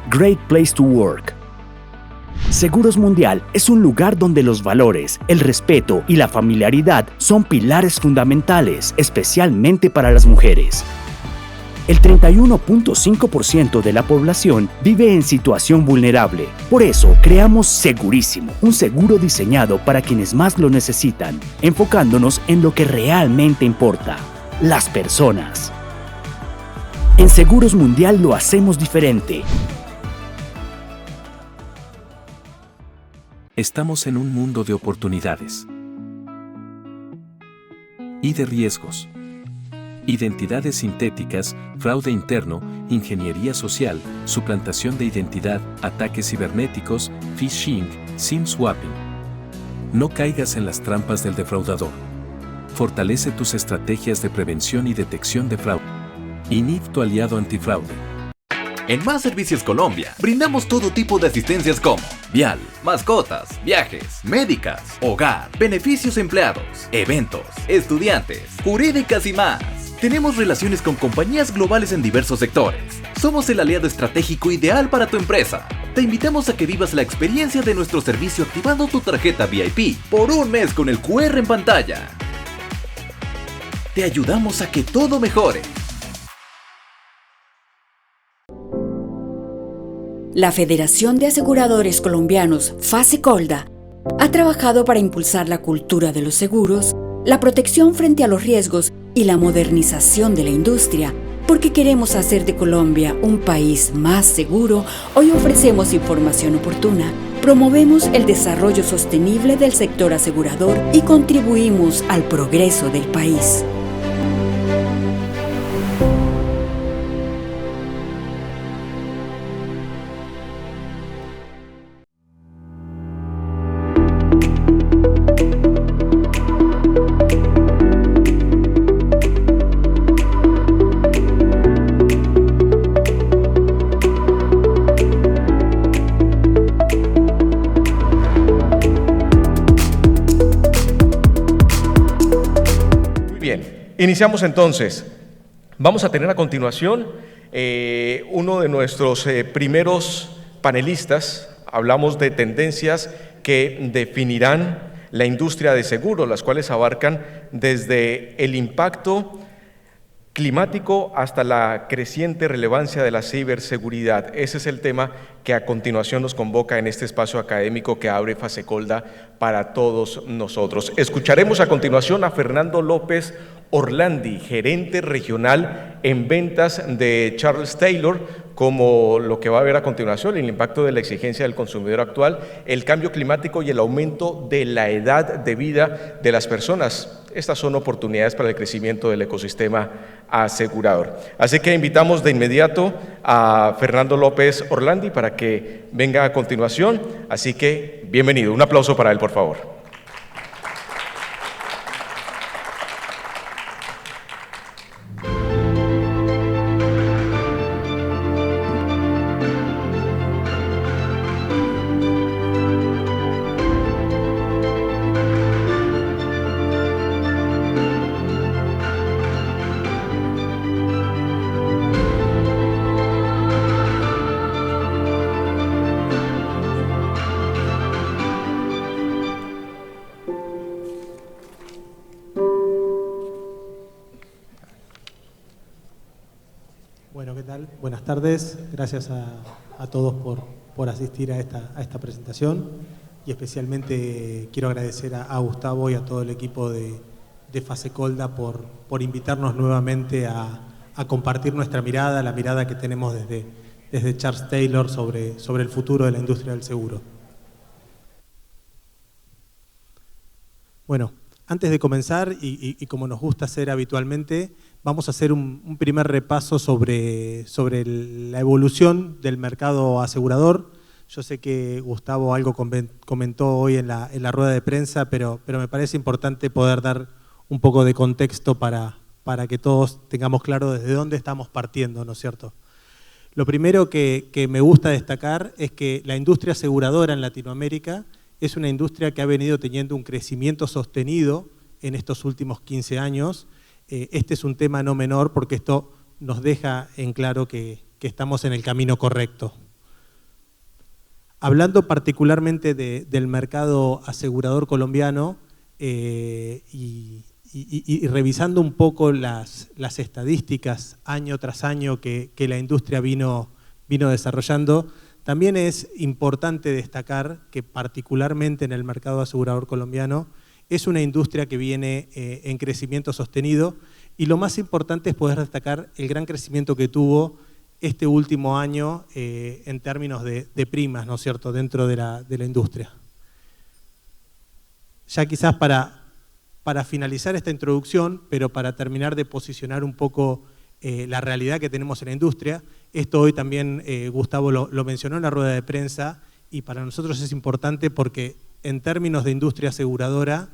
Great Place to Work. Seguros Mundial es un lugar donde los valores, el respeto y la familiaridad son pilares fundamentales, especialmente para las mujeres. El 31.5% de la población vive en situación vulnerable. Por eso, creamos Segurísimo, un seguro diseñado para quienes más lo necesitan, enfocándonos en lo que realmente importa: las personas. En Seguros Mundial lo hacemos diferente. Estamos en un mundo de oportunidades y de riesgos. Identidades sintéticas, fraude interno, ingeniería social, suplantación de identidad, ataques cibernéticos, phishing, SIM swapping. No caigas en las trampas del defraudador. Fortalece tus estrategias de prevención y detección de fraude. INIF, tu aliado antifraude. En Más Servicios Colombia, brindamos todo tipo de asistencias como vial, mascotas, viajes, médicas, hogar, beneficios empleados, eventos, estudiantes, jurídicas y más. Tenemos relaciones con compañías globales en diversos sectores. Somos el aliado estratégico ideal para tu empresa. Te invitamos a que vivas la experiencia de nuestro servicio activando tu tarjeta VIP por un mes con el QR en pantalla. Te ayudamos a que todo mejore. La Federación de Aseguradores Colombianos, FASECOLDA, ha trabajado para impulsar la cultura de los seguros, la protección frente a los riesgos y la modernización de la industria. Porque queremos hacer de Colombia un país más seguro, hoy ofrecemos información oportuna, promovemos el desarrollo sostenible del sector asegurador y contribuimos al progreso del país. Iniciamos entonces. Vamos a tener a continuación uno de nuestros primeros panelistas. Hablamos de tendencias que definirán la industria de seguros, las cuales abarcan desde el impacto climático hasta la creciente relevancia de la ciberseguridad. Ese es el tema que a continuación nos convoca en este espacio académico que abre FASECOLDA para todos nosotros. Escucharemos a continuación a Fernando López Orlandi, gerente regional en ventas de Charles Taylor, como lo que va a ver a continuación, el impacto de la exigencia del consumidor actual, el cambio climático y el aumento de la edad de vida de las personas. Estas son oportunidades para el crecimiento del ecosistema asegurador. Así que invitamos de inmediato a Fernando López Orlandi para que venga a continuación. Así que bienvenido. Un aplauso para él, por favor. Bueno, ¿qué tal? Buenas tardes. Gracias a todos por asistir a esta presentación y especialmente quiero agradecer a Gustavo y a todo el equipo de FASECOLDA por invitarnos nuevamente a compartir nuestra mirada, la mirada que tenemos desde Charles Taylor sobre el futuro de la industria del seguro. Bueno, antes de comenzar, y como nos gusta hacer habitualmente, vamos a hacer un primer repaso sobre la evolución del mercado asegurador. Yo sé que Gustavo algo comentó hoy en la rueda de prensa, pero me parece importante poder dar un poco de contexto para que todos tengamos claro desde dónde estamos partiendo, ¿no es cierto? Lo primero que me gusta destacar es que la industria aseguradora en Latinoamérica es una industria que ha venido teniendo un crecimiento sostenido en estos últimos 15 años. Este es un tema no menor porque esto nos deja en claro que estamos en el camino correcto. Hablando particularmente del mercado asegurador colombiano y revisando un poco las estadísticas año tras año que la industria vino desarrollando, también es importante destacar que particularmente en el mercado asegurador colombiano es una industria que viene en crecimiento sostenido, y lo más importante es poder destacar el gran crecimiento que tuvo este último año en términos de primas, ¿no es cierto?, dentro de la industria. Ya quizás para finalizar esta introducción, pero para terminar de posicionar un poco la realidad que tenemos en la industria, esto hoy también Gustavo lo mencionó en la rueda de prensa, y para nosotros es importante porque en términos de industria aseguradora,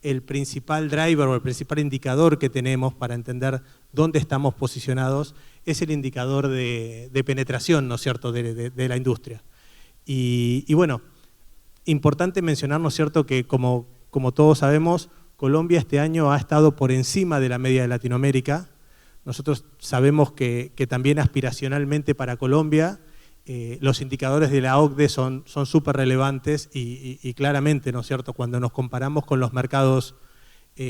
el principal driver o el principal indicador que tenemos para entender dónde estamos posicionados es el indicador de penetración, ¿no es cierto?, de la industria. Y bueno, importante mencionar, ¿no es cierto?, que como todos sabemos, Colombia este año ha estado por encima de la media de Latinoamérica. Nosotros sabemos que también aspiracionalmente para Colombia los indicadores de la OCDE son súper relevantes y claramente, ¿no es cierto?, cuando nos comparamos con los mercados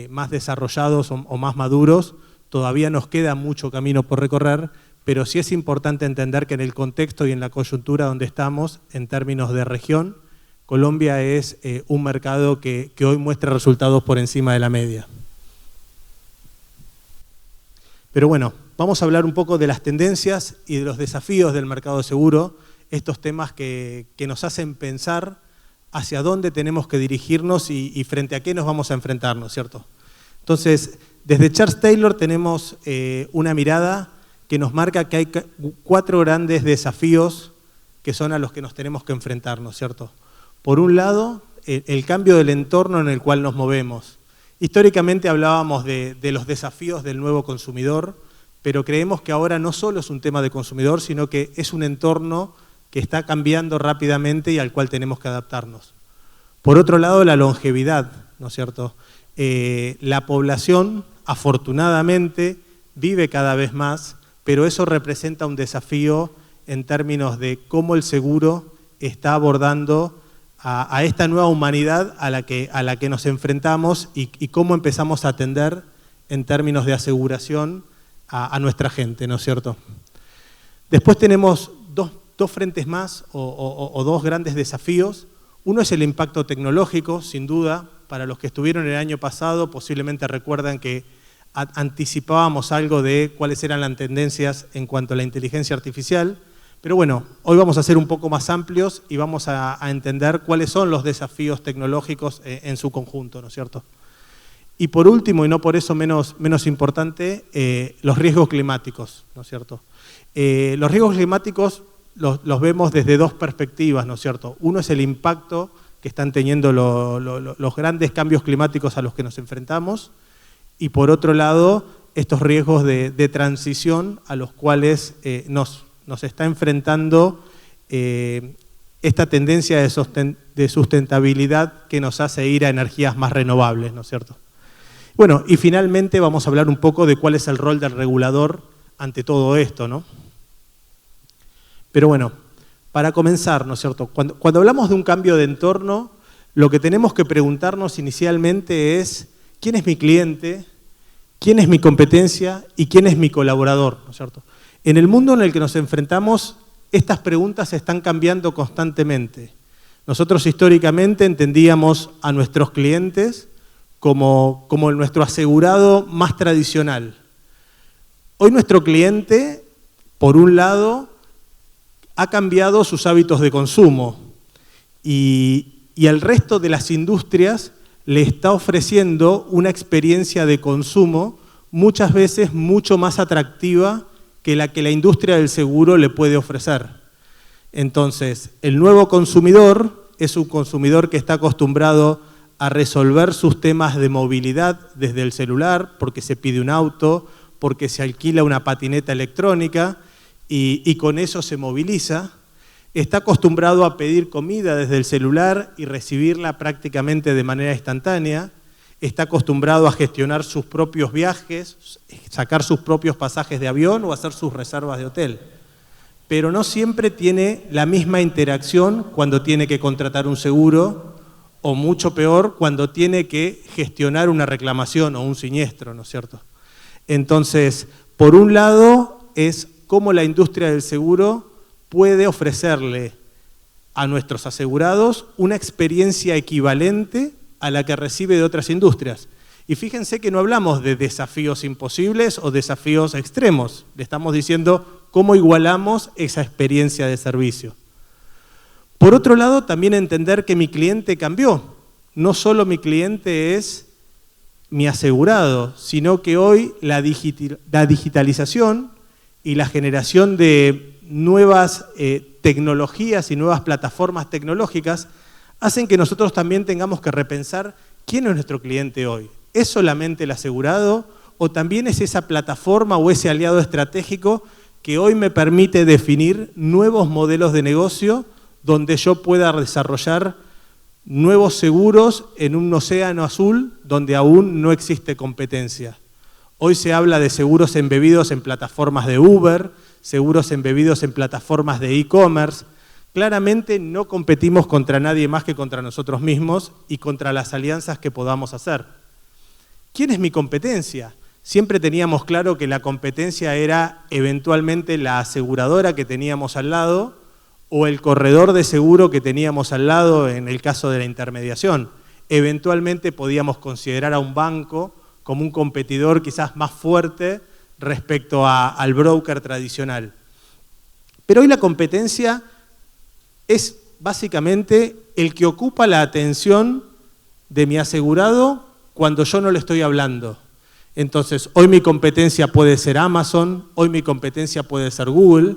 más desarrollados o más maduros, todavía nos queda mucho camino por recorrer, pero sí es importante entender que en el contexto y en la coyuntura donde estamos, en términos de región, Colombia es un mercado que hoy muestra resultados por encima de la media. Pero bueno, vamos a hablar un poco de las tendencias y de los desafíos del mercado de seguro, estos temas que nos hacen pensar hacia dónde tenemos que dirigirnos y frente a qué nos vamos a enfrentarnos, ¿cierto? Entonces, desde Charles Taylor tenemos una mirada que nos marca que hay 4 grandes desafíos que son a los que nos tenemos que enfrentarnos, ¿cierto? Por un lado, el cambio del entorno en el cual nos movemos. Históricamente hablábamos de los desafíos del nuevo consumidor, pero creemos que ahora no solo es un tema de consumidor, sino que es un entorno que está cambiando rápidamente y al cual tenemos que adaptarnos. Por otro lado, la longevidad, ¿no es cierto? La población, afortunadamente, vive cada vez más, pero eso representa un desafío en términos de cómo el seguro está abordando a esta nueva humanidad a la que nos enfrentamos y cómo empezamos a atender en términos de aseguración a nuestra gente, ¿no es cierto? Después tenemos dos frentes más o 2 grandes desafíos. Uno es el impacto tecnológico, sin duda. Para los que estuvieron el año pasado, posiblemente recuerdan que anticipábamos algo de cuáles eran las tendencias en cuanto a la inteligencia artificial. Pero bueno, hoy vamos a ser un poco más amplios y vamos a entender cuáles son los desafíos tecnológicos en su conjunto, ¿no es cierto? Y por último, y no por eso menos importante, los riesgos climáticos, ¿no es cierto? Los riesgos climáticos los vemos desde 2 perspectivas, ¿no es cierto? Uno es el impacto que están teniendo los grandes cambios climáticos a los que nos enfrentamos, y por otro lado, estos riesgos de transición a los cuales nos está enfrentando esta tendencia de sustentabilidad que nos hace ir a energías más renovables, ¿no es cierto? Bueno, y finalmente vamos a hablar un poco de cuál es el rol del regulador ante todo esto, ¿no? Pero bueno, para comenzar, ¿no es cierto? Cuando hablamos de un cambio de entorno, lo que tenemos que preguntarnos inicialmente es ¿quién es mi cliente? ¿Quién es mi competencia? ¿Y quién es mi colaborador? ¿No es cierto? En el mundo en el que nos enfrentamos, estas preguntas están cambiando constantemente. Nosotros históricamente entendíamos a nuestros clientes como nuestro asegurado más tradicional. Hoy nuestro cliente, por un lado, ha cambiado sus hábitos de consumo y al resto de las industrias le está ofreciendo una experiencia de consumo muchas veces mucho más atractiva que la industria del seguro le puede ofrecer. Entonces, el nuevo consumidor es un consumidor que está acostumbrado a resolver sus temas de movilidad desde el celular, porque se pide un auto, porque se alquila una patineta electrónica y con eso se moviliza. Está acostumbrado a pedir comida desde el celular y recibirla prácticamente de manera instantánea. Está acostumbrado a gestionar sus propios viajes, sacar sus propios pasajes de avión o hacer sus reservas de hotel. pero no siempre tiene la misma interacción cuando tiene que contratar un seguro, o mucho peor, cuando tiene que gestionar una reclamación o un siniestro, ¿no es cierto? Entonces, por un lado, es cómo la industria del seguro puede ofrecerle a nuestros asegurados una experiencia equivalente a la que recibe de otras industrias. Y fíjense que no hablamos de desafíos imposibles o desafíos extremos. Le estamos diciendo cómo igualamos esa experiencia de servicio. Por otro lado, también entender que mi cliente cambió. No solo mi cliente es mi asegurado, sino que hoy la digitalización y la generación de nuevas tecnologías y nuevas plataformas tecnológicas hacen que nosotros también tengamos que repensar quién es nuestro cliente hoy. ¿Es solamente el asegurado o también es esa plataforma o ese aliado estratégico que hoy me permite definir nuevos modelos de negocio donde yo pueda desarrollar nuevos seguros en un océano azul donde aún no existe competencia? Hoy se habla de seguros embebidos en plataformas de Uber, seguros embebidos en plataformas de e-commerce. Claramente no competimos contra nadie más que contra nosotros mismos y contra las alianzas que podamos hacer. ¿Quién es mi competencia? Siempre teníamos claro que la competencia era eventualmente la aseguradora que teníamos al lado o el corredor de seguro que teníamos al lado en el caso de la intermediación. Eventualmente podíamos considerar a un banco como un competidor quizás más fuerte respecto al broker tradicional. Pero hoy la competencia es básicamente el que ocupa la atención de mi asegurado cuando yo no le estoy hablando. Entonces, hoy mi competencia puede ser Amazon, hoy mi competencia puede ser Google,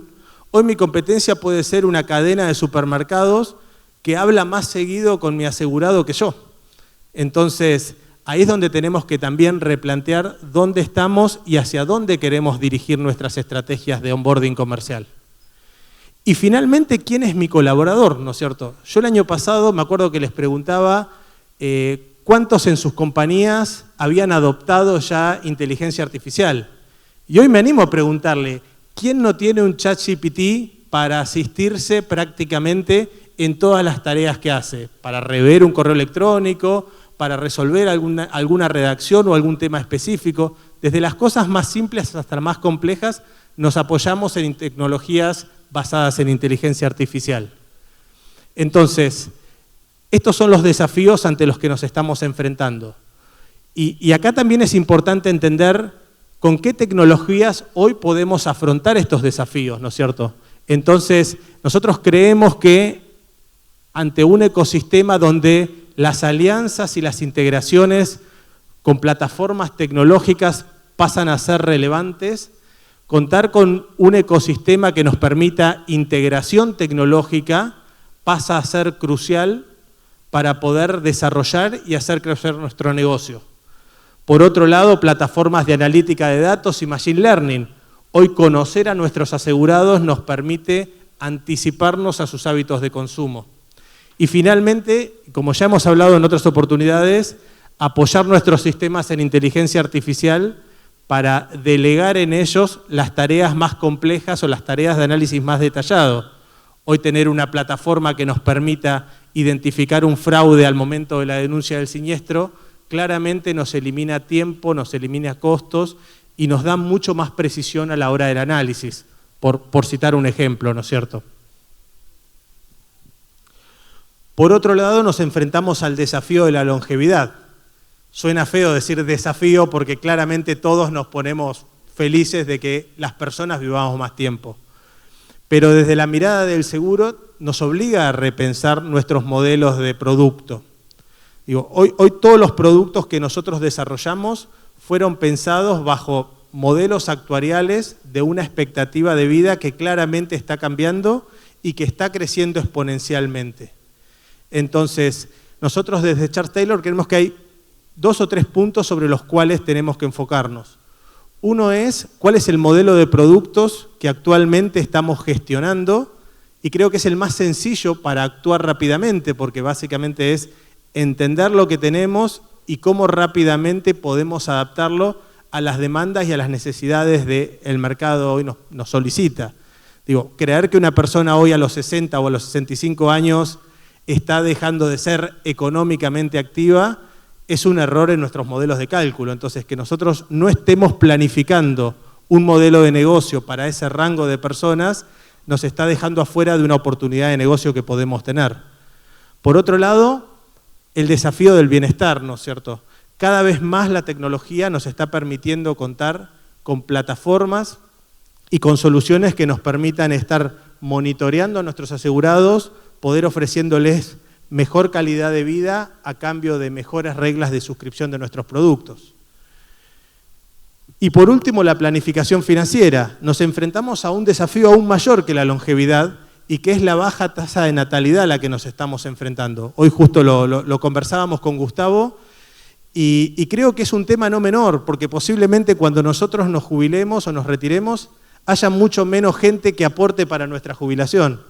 hoy mi competencia puede ser una cadena de supermercados que habla más seguido con mi asegurado que yo. Entonces, ahí es donde tenemos que también replantear dónde estamos y hacia dónde queremos dirigir nuestras estrategias de onboarding comercial. Y finalmente, ¿quién es mi colaborador? ¿No es cierto? Yo el año pasado me acuerdo que les preguntaba cuántos en sus compañías habían adoptado ya inteligencia artificial. Y hoy me animo a preguntarle, ¿quién no tiene un ChatGPT para asistirse prácticamente en todas las tareas que hace? Para rever un correo electrónico, para resolver alguna redacción o algún tema específico. Desde las cosas más simples hasta las más complejas, nos apoyamos en tecnologías basadas en inteligencia artificial. Entonces, estos son los desafíos ante los que nos estamos enfrentando. Y acá también es importante entender con qué tecnologías hoy podemos afrontar estos desafíos, ¿no es cierto? Entonces, nosotros creemos que ante un ecosistema donde las alianzas y las integraciones con plataformas tecnológicas pasan a ser relevantes, contar con un ecosistema que nos permita integración tecnológica pasa a ser crucial para poder desarrollar y hacer crecer nuestro negocio. Por otro lado, plataformas de analítica de datos y machine learning. Hoy conocer a nuestros asegurados nos permite anticiparnos a sus hábitos de consumo. Y finalmente, como ya hemos hablado en otras oportunidades, apoyar nuestros sistemas en inteligencia artificial para delegar en ellos las tareas más complejas o las tareas de análisis más detallado. Hoy tener una plataforma que nos permita identificar un fraude al momento de la denuncia del siniestro, claramente nos elimina tiempo, nos elimina costos y nos da mucho más precisión a la hora del análisis, por citar un ejemplo, ¿no es cierto? Por otro lado, nos enfrentamos al desafío de la longevidad. Suena feo decir desafío porque claramente todos nos ponemos felices de que las personas vivamos más tiempo. Pero desde la mirada del seguro nos obliga a repensar nuestros modelos de producto. Hoy todos los productos que nosotros desarrollamos fueron pensados bajo modelos actuariales de una expectativa de vida que claramente está cambiando y que está creciendo exponencialmente. Entonces, nosotros desde Charles Taylor creemos que hay 2 o 3 puntos sobre los cuales tenemos que enfocarnos. Uno es cuál es el modelo de productos que actualmente estamos gestionando y creo que es el más sencillo para actuar rápidamente porque básicamente es entender lo que tenemos y cómo rápidamente podemos adaptarlo a las demandas y a las necesidades del mercado hoy nos solicita. Digo, creer que una persona hoy a los 60 o a los 65 años está dejando de ser económicamente activa es un error en nuestros modelos de cálculo. Entonces, que nosotros no estemos planificando un modelo de negocio para ese rango de personas nos está dejando afuera de una oportunidad de negocio que podemos tener. Por otro lado, el desafío del bienestar, ¿no es cierto? Cada vez más la tecnología nos está permitiendo contar con plataformas y con soluciones que nos permitan estar monitoreando a nuestros asegurados, poder ofreciéndoles mejor calidad de vida a cambio de mejores reglas de suscripción de nuestros productos. Y por último, la planificación financiera. Nos enfrentamos a un desafío aún mayor que la longevidad y que es la baja tasa de natalidad a la que nos estamos enfrentando. Hoy justo lo conversábamos con Gustavo y creo que es un tema no menor, porque posiblemente cuando nosotros nos jubilemos o nos retiremos, haya mucho menos gente que aporte para nuestra jubilación.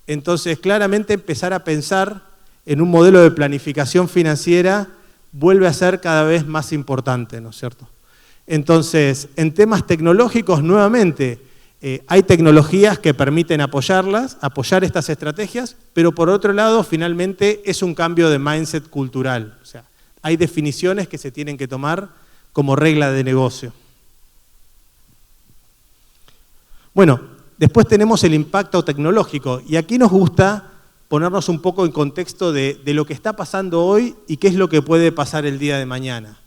Entonces, claramente empezar a pensar en un modelo de planificación financiera vuelve a ser cada vez más importante, ¿no es cierto? Entonces, en temas tecnológicos, nuevamente, hay tecnologías que permiten apoyar estas estrategias, pero por otro lado, finalmente, es un cambio de mindset cultural. O sea, hay definiciones que se tienen que tomar como regla de negocio. Bueno, después tenemos el impacto tecnológico, y aquí nos gusta ponernos un poco en contexto de lo que está pasando hoy y qué es lo que puede pasar el día de mañana.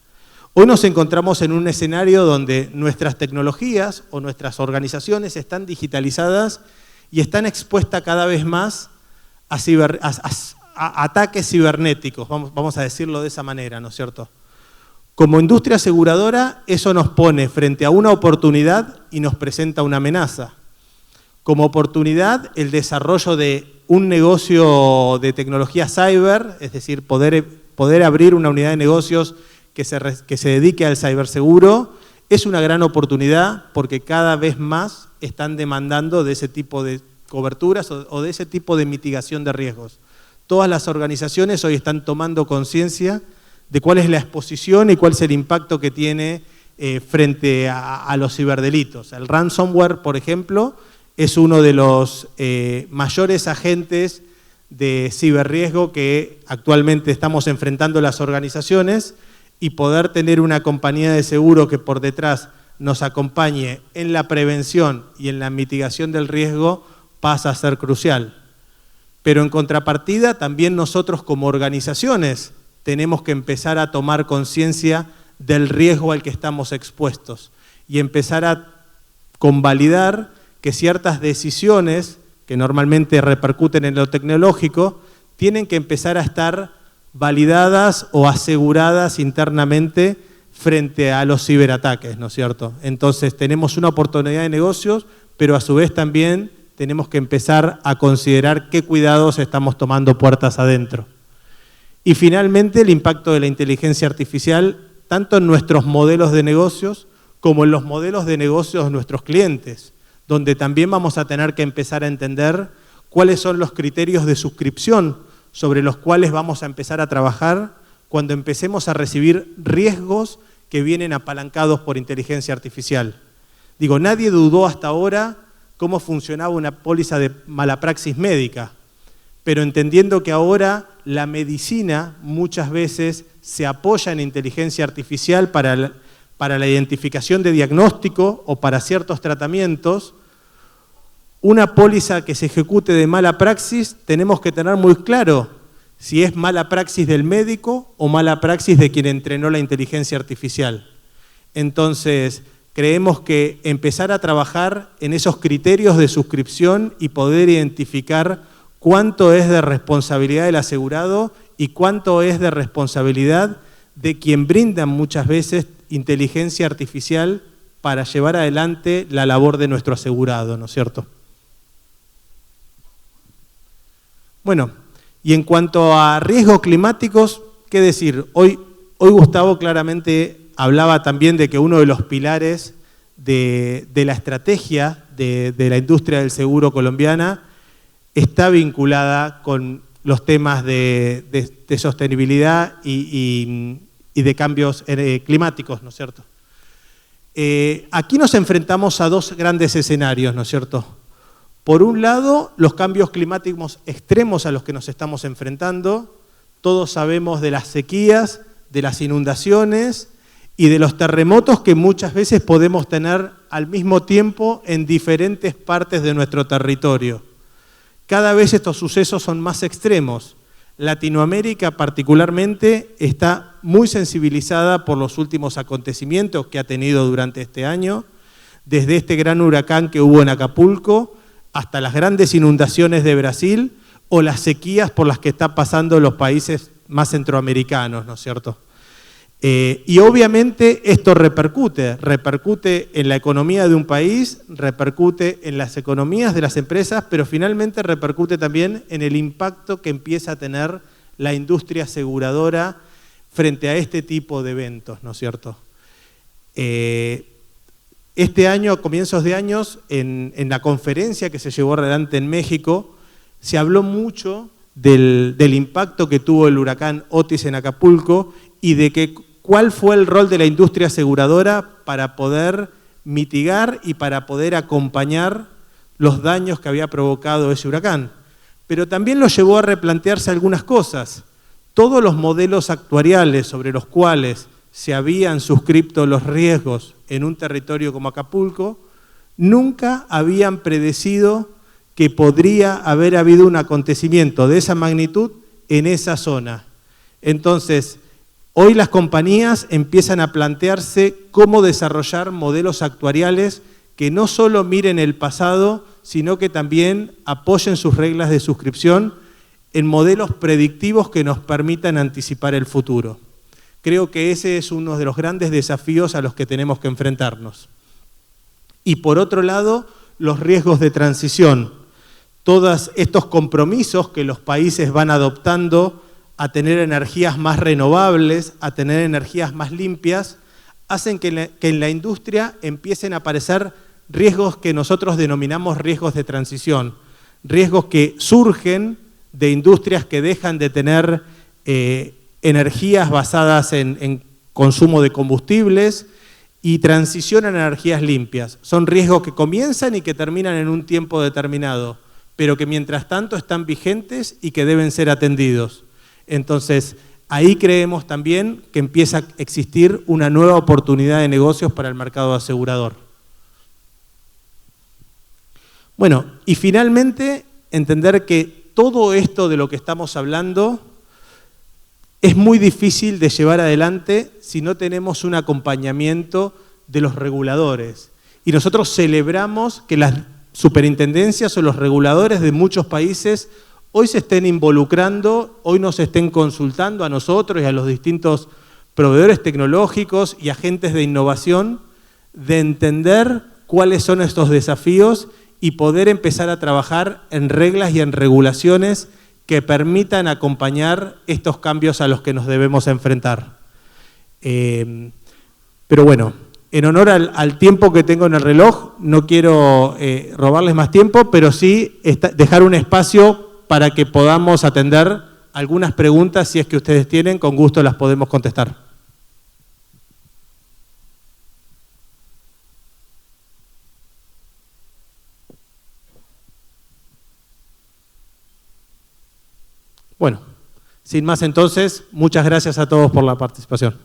Hoy nos encontramos en un escenario donde nuestras tecnologías o nuestras organizaciones están digitalizadas y están expuestas cada vez más a ataques cibernéticos, vamos a decirlo de esa manera, ¿no es cierto? Como industria aseguradora, eso nos pone frente a una oportunidad y nos presenta una amenaza. Como oportunidad, el desarrollo de un negocio de tecnología cyber, es decir, poder abrir una unidad de negocios que se dedique al ciberseguro, es una gran oportunidad porque cada vez más están demandando de ese tipo de coberturas o de ese tipo de mitigación de riesgos. Todas las organizaciones hoy están tomando conciencia de cuál es la exposición y cuál es el impacto que tiene frente a los ciberdelitos. El ransomware, por ejemplo, es uno de los mayores agentes de ciberriesgo que actualmente estamos enfrentando las organizaciones, y poder tener una compañía de seguro que por detrás nos acompañe en la prevención y en la mitigación del riesgo pasa a ser crucial. Pero en contrapartida, también nosotros como organizaciones tenemos que empezar a tomar conciencia del riesgo al que estamos expuestos y empezar a convalidar que ciertas decisiones que normalmente repercuten en lo tecnológico tienen que empezar a estar validadas o aseguradas internamente frente a los ciberataques, ¿no es cierto? Entonces tenemos una oportunidad de negocios, pero a su vez también tenemos que empezar a considerar qué cuidados estamos tomando puertas adentro. Y finalmente el impacto de la inteligencia artificial, tanto en nuestros modelos de negocios como en los modelos de negocios de nuestros clientes, donde también vamos a tener que empezar a entender cuáles son los criterios de suscripción sobre los cuales vamos a empezar a trabajar cuando empecemos a recibir riesgos que vienen apalancados por inteligencia artificial. Digo, nadie dudó hasta ahora cómo funcionaba una póliza de mala praxis médica, pero entendiendo que ahora la medicina muchas veces se apoya en inteligencia artificial para la identificación de diagnóstico o para ciertos tratamientos, una póliza que se ejecute de mala praxis, tenemos que tener muy claro si es mala praxis del médico o mala praxis de quien entrenó la inteligencia artificial. Entonces, creemos que empezar a trabajar en esos criterios de suscripción y poder identificar cuánto es de responsabilidad del asegurado y cuánto es de responsabilidad de quien brinda muchas veces inteligencia artificial para llevar adelante la labor de nuestro asegurado, ¿no es cierto? Bueno, y en cuanto a riesgos climáticos, ¿qué decir? Hoy Gustavo claramente hablaba también de que uno de los pilares de la estrategia de la industria del seguro colombiana está vinculada con los temas de sostenibilidad y de cambios climáticos, ¿no es cierto? Aquí nos enfrentamos a dos grandes escenarios, ¿no es cierto? Por un lado, los cambios climáticos extremos a los que nos estamos enfrentando. Todos sabemos de las sequías, de las inundaciones y de los terremotos que muchas veces podemos tener al mismo tiempo en diferentes partes de nuestro territorio. Cada vez estos sucesos son más extremos. Latinoamérica particularmente está muy sensibilizada por los últimos acontecimientos que ha tenido durante este año, desde este gran huracán que hubo en Acapulco hasta las grandes inundaciones de Brasil o las sequías por las que están pasando los países más centroamericanos, ¿no es cierto? Y obviamente esto repercute en la economía de un país, repercute en las economías de las empresas, pero finalmente repercute también en el impacto que empieza a tener la industria aseguradora frente a este tipo de eventos, ¿no es cierto? Este año, a comienzos de años, en la conferencia que se llevó adelante en México, se habló mucho del impacto que tuvo el huracán Otis en Acapulco y de cuál fue el rol de la industria aseguradora para poder mitigar y para poder acompañar los daños que había provocado ese huracán. Pero también lo llevó a replantearse algunas cosas. Todos los modelos actuariales sobre los cuales se habían suscrito los riesgos en un territorio como Acapulco, nunca habían predecido que podría haber habido un acontecimiento de esa magnitud en esa zona. Entonces, hoy las compañías empiezan a plantearse cómo desarrollar modelos actuariales que no solo miren el pasado, sino que también apoyen sus reglas de suscripción en modelos predictivos que nos permitan anticipar el futuro. Creo que ese es uno de los grandes desafíos a los que tenemos que enfrentarnos. Y por otro lado, los riesgos de transición. Todos estos compromisos que los países van adoptando a tener energías más renovables, a tener energías más limpias, hacen que en la industria empiecen a aparecer riesgos que nosotros denominamos riesgos de transición, riesgos que surgen de industrias que dejan de tener energías basadas en consumo de combustibles y transicionan a energías limpias. Son riesgos que comienzan y que terminan en un tiempo determinado, pero que mientras tanto están vigentes y que deben ser atendidos. Entonces, ahí creemos también que empieza a existir una nueva oportunidad de negocios para el mercado asegurador. Bueno, y finalmente, entender que todo esto de lo que estamos hablando es muy difícil de llevar adelante si no tenemos un acompañamiento de los reguladores. Y nosotros celebramos que las superintendencias o los reguladores de muchos países hoy se estén involucrando, hoy nos estén consultando a nosotros y a los distintos proveedores tecnológicos y agentes de innovación de entender cuáles son estos desafíos y poder empezar a trabajar en reglas y en regulaciones que permitan acompañar estos cambios a los que nos debemos enfrentar. Pero bueno, en honor al tiempo que tengo en el reloj, no quiero robarles más tiempo, pero sí dejar un espacio para que podamos atender algunas preguntas, si es que ustedes tienen, con gusto las podemos contestar. Bueno, sin más entonces, muchas gracias a todos por la participación.